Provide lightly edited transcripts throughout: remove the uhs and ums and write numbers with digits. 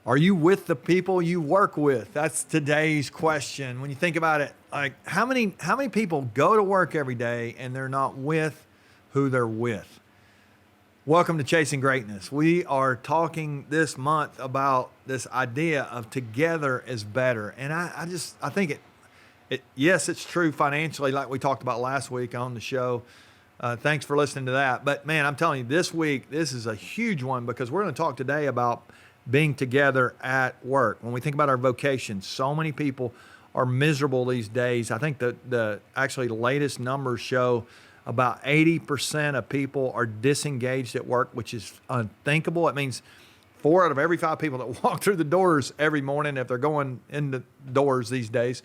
Are you with the people you work with? That's today's question. When you think about it, like how many people go to work every day and they're not with who they're with? Welcome to Chasing Greatness. We are talking this month about this idea of together is better. And I think yes, it's true financially, like we talked about last week on the show. Thanks for listening to that. But man, I'm telling you, this week, this is a huge one because we're going to talk today about being together at work. When we think about our vocation, so many people are miserable these days. I think the actually latest numbers show about 80% of people are disengaged at work, which is unthinkable. It means 4 out of every 5 people that walk through the doors every morning, if they're going in the doors these days,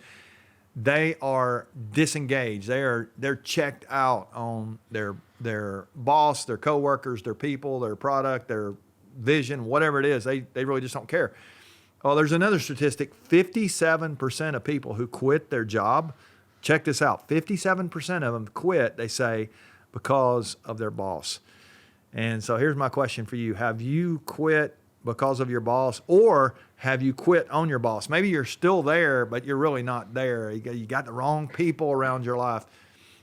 they are disengaged. They're checked out on their boss, their coworkers, their people, their product, their vision, whatever it is. They really just don't care. Well, there's another statistic. 57% of people who quit their job, check this out, 57% of them quit, they say, because of their boss. And so here's my question for you. Have you quit because of your boss, or have you quit on your boss? Maybe you're still there, but you're really not there. You got the wrong people around your life.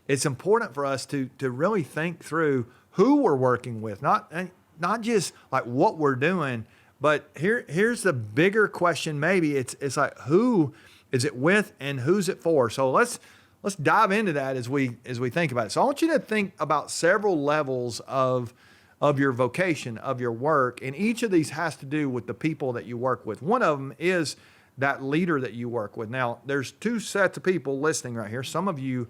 It's important for us to really think through who we're working with, not just like what we're doing, but here's the bigger question. Maybe it's like, who is it with and who's it for? So let's dive into that as we think about it. So I want you to think about several levels of your vocation, of your work, and each of these has to do with the people that you work with. One of them is that leader that you work with. Now, there's 2 sets of people listening right here. Some of you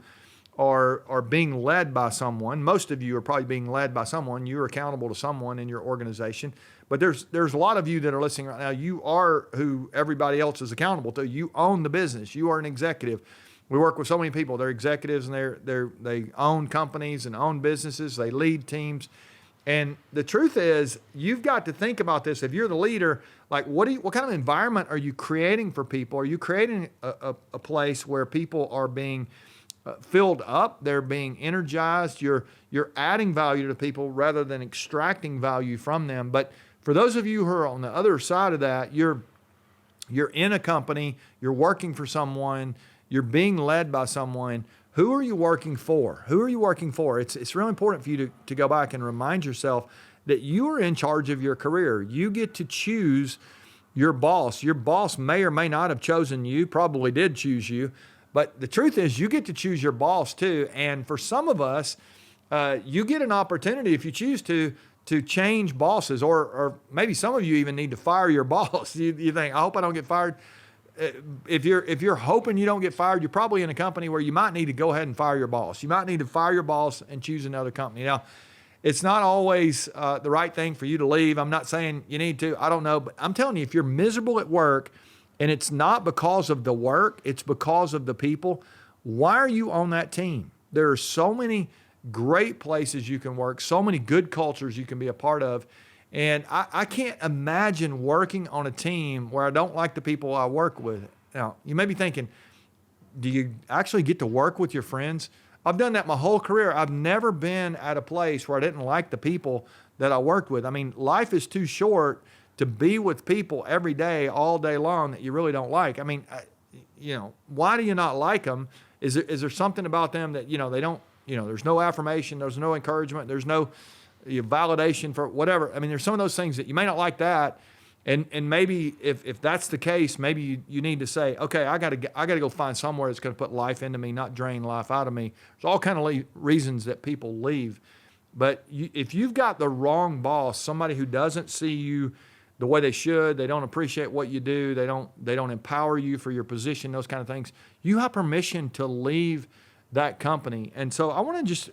are being led by someone. Most of you are probably being led by someone. You're accountable to someone in your organization. But there's a lot of you that are listening right now. You are who everybody else is accountable to. You own the business. You are an executive. We work with so many people. They're executives, and they own companies and own businesses. They lead teams. And the truth is, you've got to think about this. If you're the leader, like what kind of environment are you creating for people? Are you creating a place where people are being filled up, they're being energized, you're adding value to people rather than extracting value from them? But for those of you who are on the other side of that, you're in a company, you're working for someone, you're being led by someone. Who are you working for? Who are you working for? It's really important for you to go back and remind yourself that you are in charge of your career. You get to choose your boss. Your boss may or may not have chosen you, probably did choose you. But the truth is, you get to choose your boss too. And for some of us, you get an opportunity, if you choose to change bosses, or maybe some of you even need to fire your boss. You think, I hope I don't get fired. If you're hoping you don't get fired, you're probably in a company where you might need to go ahead and fire your boss. You might need to fire your boss and choose another company. Now, it's not always the right thing for you to leave. I'm not saying you need to. I don't know. But I'm telling you, if you're miserable at work, and it's not because of the work, it's because of the people, why are you on that team? There are so many great places you can work, so many good cultures you can be a part of. And I can't imagine working on a team where I don't like the people I work with. Now, you may be thinking, do you actually get to work with your friends? I've done that my whole career. I've never been at a place where I didn't like the people that I worked with. I mean, life is too short to be with people every day, all day long that you really don't like. I mean, why do you not like them? Is there something about them that, they don't, there's no affirmation, there's no encouragement, there's no validation for whatever. I mean, there's some of those things that you may not like that. And maybe if that's the case, maybe you need to say, okay, I got to go find somewhere that's going to put life into me, not drain life out of me. There's all kind of reasons that people leave. But if you've got the wrong boss, somebody who doesn't see you the way they should, they don't appreciate what you do, they don't empower you for your position, those kind of things, you have permission to leave that company. And so I want to just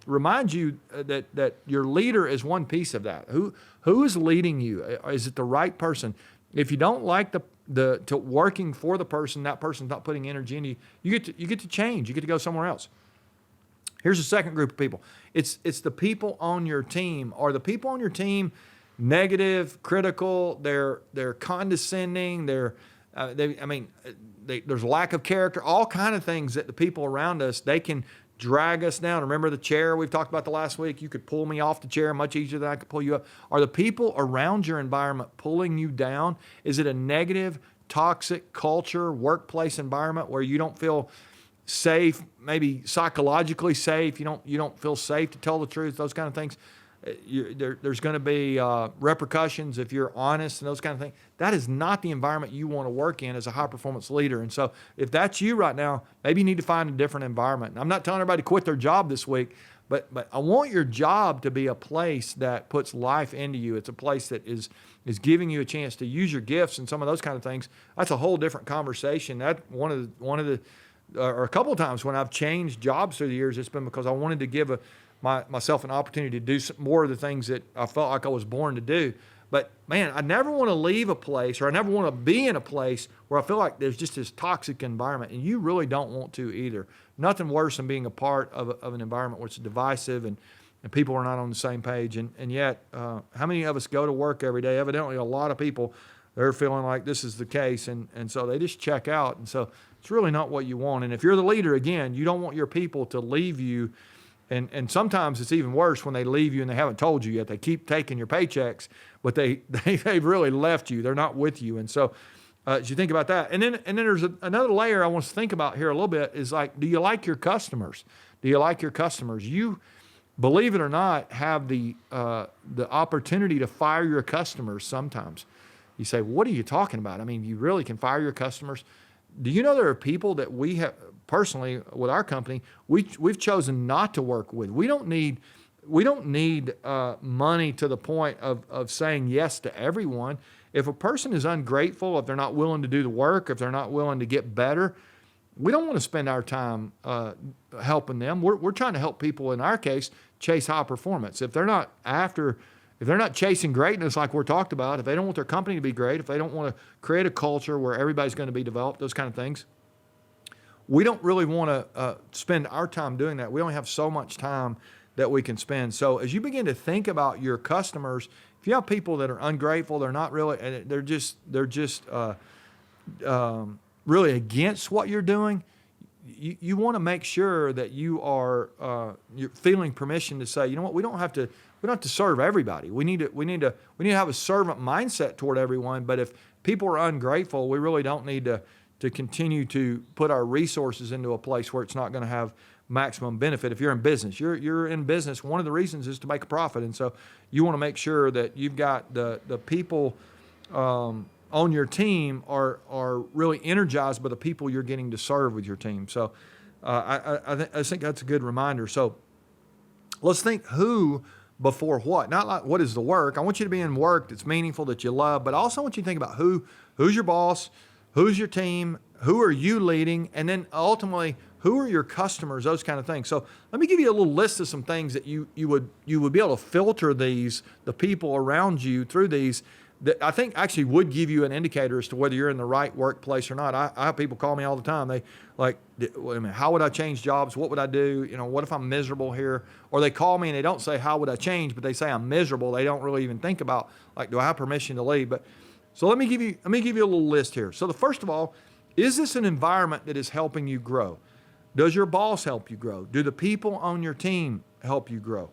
remind you that your leader is one piece of that. Who is leading you? Is it the right person? If you don't like to working for the person, that person's not putting energy into you, you get to change. You get to go somewhere else. Here's the second group of people. It's the people on your team. Are the people on your team negative, critical? They're condescending. There's lack of character. All kind of things that the people around us, they can drag us down. Remember the chair we've talked about the last week? You could pull me off the chair much easier than I could pull you up. Are the people around your environment pulling you down? Is it a negative, toxic culture, workplace environment where you don't feel safe, maybe psychologically safe? You don't feel safe to tell the truth, those kind of things. There's going to be repercussions if you're honest and those kind of things. That is not the environment you want to work in as a high-performance leader. And so if that's you right now, maybe you need to find a different environment. And I'm not telling everybody to quit their job this week, but I want your job to be a place that puts life into you. It's a place that is giving you a chance to use your gifts and some of those kind of things. That's a whole different conversation. That one of the or a couple of times when I've changed jobs through the years, it's been because I wanted to give myself an opportunity to do some more of the things that I felt like I was born to do. But man, I never want to leave a place, or I never want to be in a place where I feel like there's just this toxic environment, and you really don't want to either. Nothing worse than being a part of an environment where it's divisive and people are not on the same page. And yet, how many of us go to work every day? Evidently, a lot of people, they're feeling like this is the case, and so they just check out. And so it's really not what you want. And if you're the leader, again, you don't want your people to leave you. And sometimes it's even worse when they leave you and they haven't told you yet. They keep taking your paychecks, but they've really left you. They're not with you. And so as you think about that, and then there's another layer I want us to think about here a little bit is like, do you like your customers? Do you like your customers? You, believe it or not, have the opportunity to fire your customers sometimes. You say, what are you talking about? I mean, you really can fire your customers. Do you know there are people that we have personally with our company, we've chosen not to work with? We don't need money to the point of saying yes to everyone. If a person is ungrateful, if they're not willing to do the work, if they're not willing to get better, we don't want to spend our time helping them. We're trying to help people, in our case, chase high performance. If they're not chasing greatness like we're talked about, if they don't want their company to be great, if they don't want to create a culture where everybody's going to be developed, those kind of things, we don't really want to spend our time doing that. We only have so much time that we can spend. So as you begin to think about your customers, if you have people that are ungrateful, they're not really, they're just really against what you're doing, you want to make sure that you're feeling permission to say, you know what, we don't have to serve everybody. We need to have a servant mindset toward everyone. But if people are ungrateful, we really don't need to continue to put our resources into a place where it's not going to have maximum benefit. If you're in business, you're in business, one of the reasons is to make a profit. And so you want to make sure that you've got the people on your team are really energized by the people you're getting to serve with your team. So I think that's a good reminder. So let's think who before what. Not like what is the work. I want you to be in work that's meaningful, that you love, but I also want you to think about who's your boss, who's your team, who are you leading, and then ultimately, who are your customers, those kind of things. So let me give you a little list of some things that you would be able to filter the people around you through these, that I think actually would give you an indicator as to whether you're in the right workplace or not. I have people call me all the time. They like, wait a minute, how would I change jobs? What would I do? What if I'm miserable here? Or they call me and they don't say, how would I change? But they say I'm miserable. They don't really even think about, like, do I have permission to leave? But so let me give you a little list here. So the first of all, is this an environment that is helping you grow? Does your boss help you grow? Do the people on your team help you grow?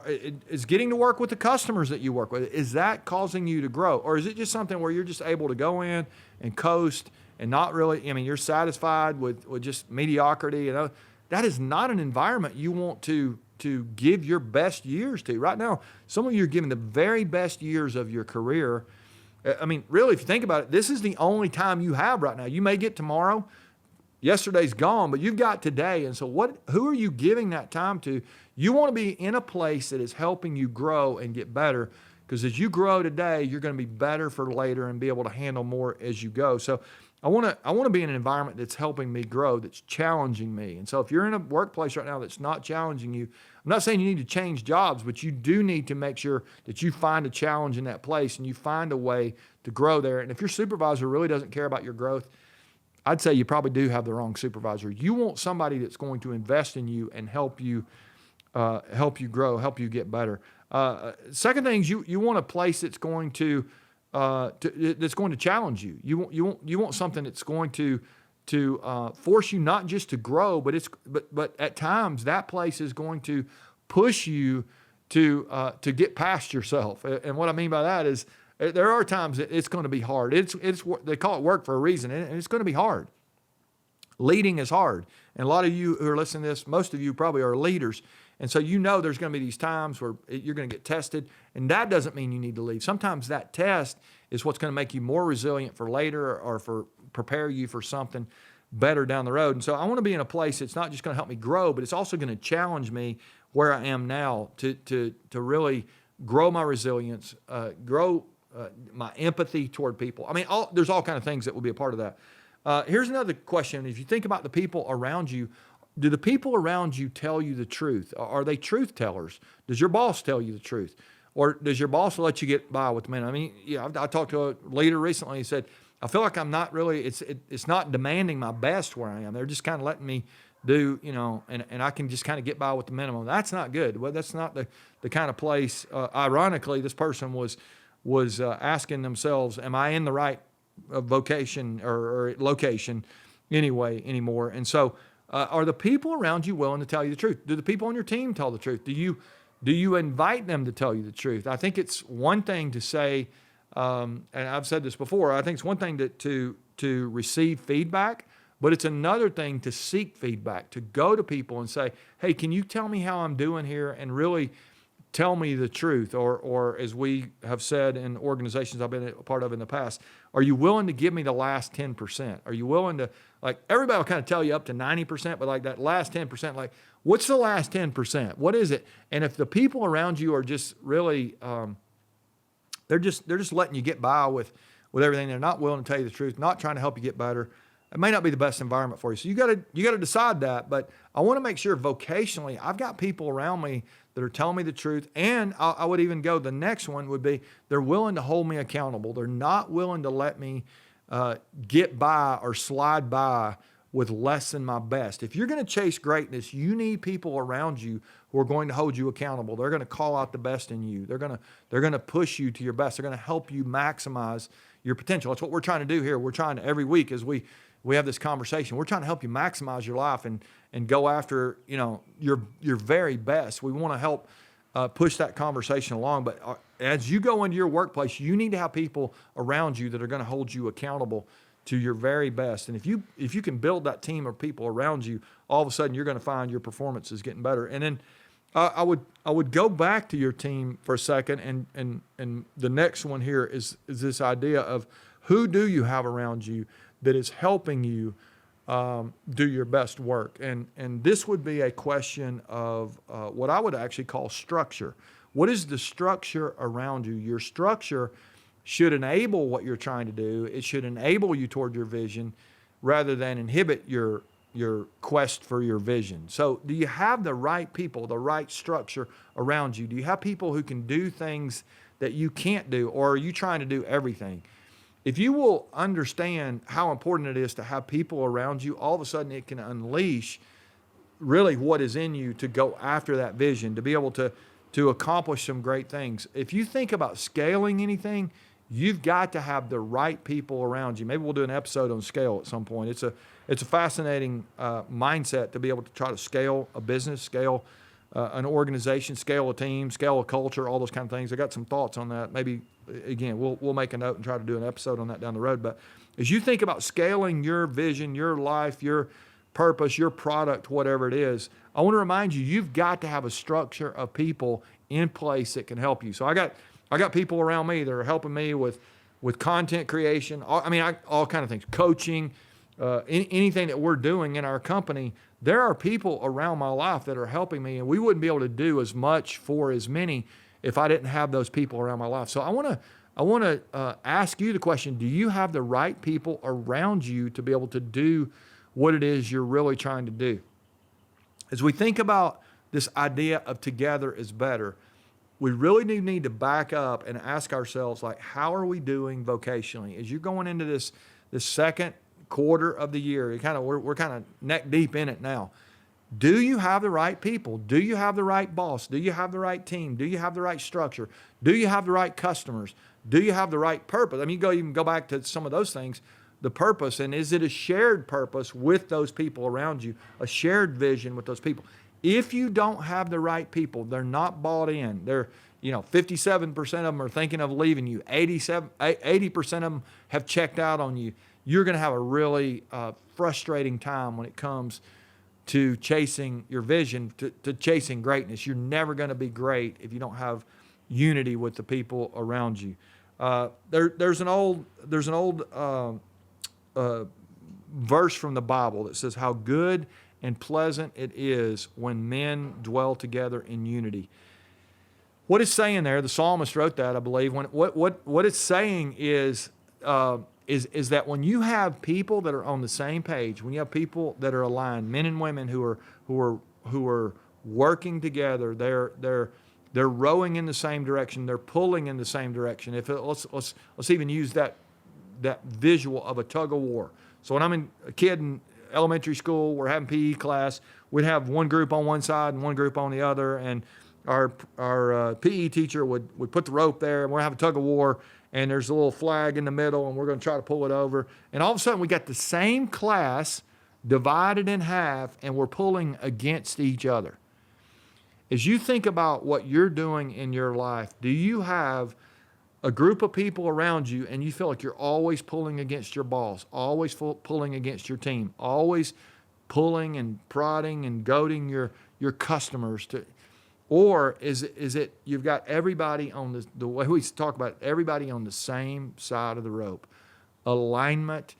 Is getting to work with the customers that you work with, is that causing you to grow? Or is it just something where you're just able to go in and coast and not really, you're satisfied with just mediocrity? That is not an environment you want to give your best years to. Right now, some of you are giving the very best years of your career. Really, if you think about it, this is the only time you have right now. You may get tomorrow. Yesterday's gone, but you've got today. And so who are you giving that time to? You want to be in a place that is helping you grow and get better, because as you grow today, you're going to be better for later and be able to handle more as you go. So I want to be in an environment that's helping me grow, that's challenging me. And so if you're in a workplace right now that's not challenging you, I'm not saying you need to change jobs, but you do need to make sure that you find a challenge in that place and you find a way to grow there. And if your supervisor really doesn't care about your growth, I'd say you probably do have the wrong supervisor. You want somebody that's going to invest in you and help you grow, help you get better. Second thing is you want a place that's going to challenge you. You want something that's going to force you not just to grow, but at times that place is going to push you to get past yourself. And what I mean by that is there are times that it's going to be hard. They call it work for a reason, and it's going to be hard. Leading is hard. And a lot of you who are listening to this, most of you probably are leaders. And so there's going to be these times where you're going to get tested, and that doesn't mean you need to leave. Sometimes that test is what's going to make you more resilient for later or for prepare you for something better down the road. And so I want to be in a place that's not just going to help me grow, but it's also going to challenge me where I am now to really grow my resilience, grow my empathy toward people. I mean, there's all kind of things that will be a part of that. Here's another question. If you think about the people around you, do the people around you tell you the truth? Are they truth tellers? Does your boss tell you the truth? Or does your boss let you get by with the man? I mean, I talked to a leader recently. He said, I feel like I'm not really, it's not demanding my best where I am. They're just kind of letting me do, and I can just kind of get by with the minimum. That's not good. Well, that's not the kind of place, ironically, this person was asking themselves, am I in the right vocation or location anymore? And so, are the people around you willing to tell you the truth? Do the people on your team tell the truth? Do you invite them to tell you the truth? I think it's one thing to say, and I've said this before, I think it's one thing to receive feedback, but it's another thing to seek feedback, to go to people and say, hey, can you tell me how I'm doing here and really tell me the truth? Or as we have said in organizations I've been a part of in the past, are you willing to give me the last 10%? Are you willing to, like, everybody will kind of tell you up to 90%, but like that last 10%, like, what's the last 10%? What is it? And if the people around you are just really, they're just letting you get by with everything, they're not willing to tell you the truth, not trying to help you get better, it may not be the best environment for you. So you got to decide that. But I want to make sure vocationally, I've got people around me that are telling me the truth. And I would even go, the next one would be, they're willing to hold me accountable. They're not willing to let me get by or slide by with less than my best. If you're going to chase greatness, you need people around you who are going to hold you accountable. They're going to call out the best in you. They're going to push you to your best. They're going to help you maximize your potential. That's what we're trying to do here. We're trying to, every week as we have this conversation, we're trying to help you maximize your life and go after, your very best. We want to help push that conversation along. But as you go into your workplace, you need to have people around you that are going to hold you accountable to your very best. And if you can build that team of people around you, all of a sudden you're going to find your performance is getting better. And then I would go back to your team for a second, and the next one here is this idea of who do you have around you that is helping you do your best work. And this would be a question of what I would actually call structure. What is the structure around you? Your structure should enable what you're trying to do. It should enable you toward your vision rather than inhibit your quest for your vision. So do you have the right people, the right structure around you? Do you have people who can do things that you can't do, or are you trying to do everything? If you will understand how important it is to have people around you, all of a sudden it can unleash really what is in you to go after that vision, to be able to accomplish some great things. If you think about scaling anything, you've got to have the right people around you. Maybe we'll do an episode on scale at some point. It's a fascinating mindset to be able to try to scale a business, scale an organization, scale a team, scale a culture, all those kind of things. I got some thoughts on that. Maybe, again, we'll make a note and try to do an episode on that down the road. But as you think about scaling your vision, your life, your purpose, your product, whatever it is, I want to remind you, you've got to have a structure of people in place that can help you. So I got people around me that are helping me with content creation. All kind of things, coaching, anything that we're doing in our company. There are people around my life that are helping me, and we wouldn't be able to do as much for as many if I didn't have those people around my life. So I want to ask you the question: do you have the right people around you to be able to do what it is you're really trying to do? As we think about this idea of together is better, we really do need to back up and ask ourselves, like, how are we doing vocationally? As you're going into this second quarter of the year, we're kind of neck deep in it now. Do you have the right people? Do you have the right boss? Do you have the right team? Do you have the right structure? Do you have the right customers? Do you have the right purpose? I mean, you can go back to some of those things, the purpose, and is it a shared purpose with those people around you, a shared vision with those people? If you don't have the right people, they're not bought in. They're, 57% of them are thinking of leaving you. 80% of them have checked out on you. You're going to have a really frustrating time when it comes to chasing your vision, to chasing greatness. You're never going to be great if you don't have unity with the people around you. There's an old verse from the Bible that says how good and pleasant it is when men dwell together in unity. What it's saying there, the psalmist wrote that, I believe. What it's saying is that when you have people that are on the same page, when you have people that are aligned, men and women who are working together, they're rowing in the same direction, they're pulling in the same direction. Let's even use that visual of a tug of war. So when I'm a kid in elementary school, we're having PE class, we'd have one group on one side and one group on the other, and our PE teacher would put the rope there, and we're having a tug of war, and there's a little flag in the middle, and we're going to try to pull it over. And all of a sudden, we got the same class divided in half, and we're pulling against each other. As you think about what you're doing in your life, do you have a group of people around you and you feel like you're always pulling against your boss, always pulling against your team, always pulling and prodding and goading your customers to, or is it you've got everybody on the way we talk about it, everybody on the same side of the rope? Alignment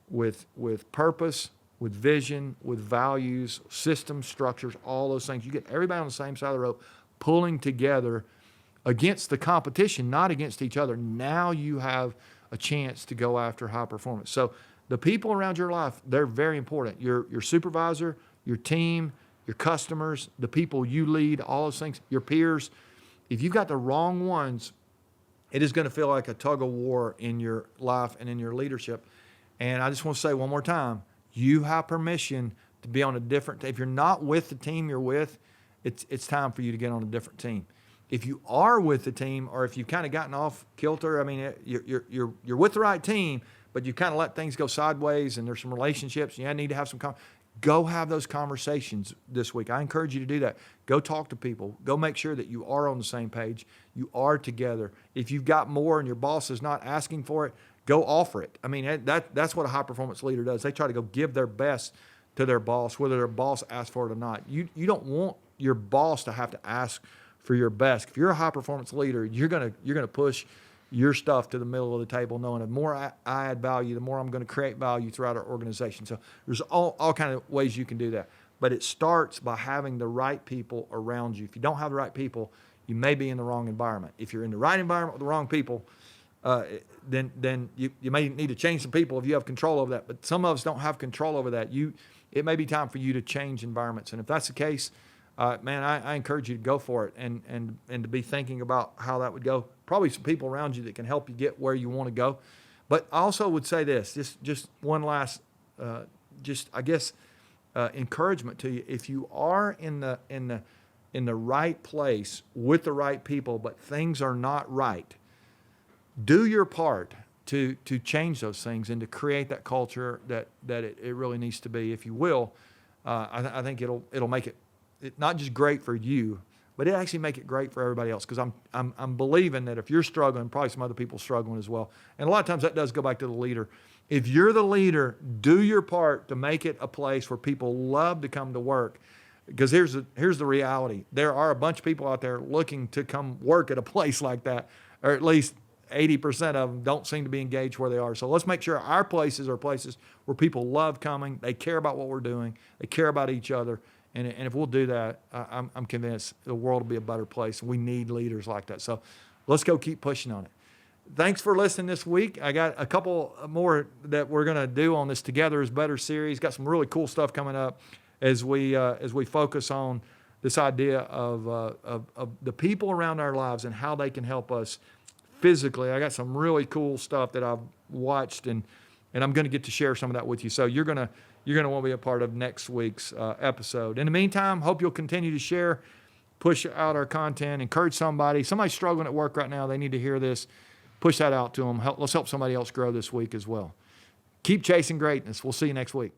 with purpose, with vision, with values, systems, structures, all those things. You get everybody on the same side of the rope pulling together against the competition, not against each other. Now you have a chance to go after high performance. So the people around your life, they're very important. Your supervisor, your team, your customers, the people you lead, all those things, your peers. If you've got the wrong ones, it is going to feel like a tug of war in your life and in your leadership. And I just want to say one more time, you have permission to be on a different team. If you're not with the team you're with, it's time for you to get on a different team. If you are with the team, or if you've kind of gotten off kilter, I mean, you're with the right team, but you kind of let things go sideways, and there's some relationships, and you need to have some go have those conversations this week. I encourage you to do that. Go talk to people. Go make sure that you are on the same page. You are together. If you've got more and your boss is not asking for it, go offer it. I mean, that's what a high-performance leader does. They try to go give their best to their boss, whether their boss asks for it or not. You don't want your boss to have to ask for your best. If you're a high-performance leader, you're gonna push your stuff to the middle of the table, knowing the more I add value, the more I'm going to create value throughout our organization. So there's all kind of ways you can do that. But it starts by having the right people around you. If you don't have the right people, you may be in the wrong environment. If you're in the right environment with the wrong people, then you may need to change some people if you have control over that. But some of us don't have control over that. It may be time for you to change environments. And if that's the case, man, I encourage you to go for it and to be thinking about how that would go. Probably some people around you that can help you get where you want to go. But I also would say this, just one last, encouragement to you. If you are in the right place with the right people, but things are not right, do your part to change those things and to create that culture that it really needs to be. If you will, I think it'll make it not just great for you, but it actually make it great for everybody else. Because I'm believing that if you're struggling, probably some other people struggling as well. And a lot of times that does go back to the leader. If you're the leader, do your part to make it a place where people love to come to work. Because here's the reality. There are a bunch of people out there looking to come work at a place like that, or at least 80% of them don't seem to be engaged where they are. So let's make sure our places are places where people love coming. They care about what we're doing. They care about each other. And if we'll do that, I'm convinced the world will be a better place. We need leaders like that. So let's go keep pushing on it. Thanks for listening this week. I got a couple more that we're going to do on this Together is Better series. Got some really cool stuff coming up as we focus on this idea of the people around our lives and how they can help us physically. I got some really cool stuff that I've watched, and I'm going to get to share some of that with you. So you're going to want to be a part of next week's episode. In the meantime, hope you'll continue to share, push out our content, encourage somebody's struggling at work right now. They need to hear this. Push that out to them. Let's help somebody else grow this week as well. Keep chasing greatness. We'll see you next week.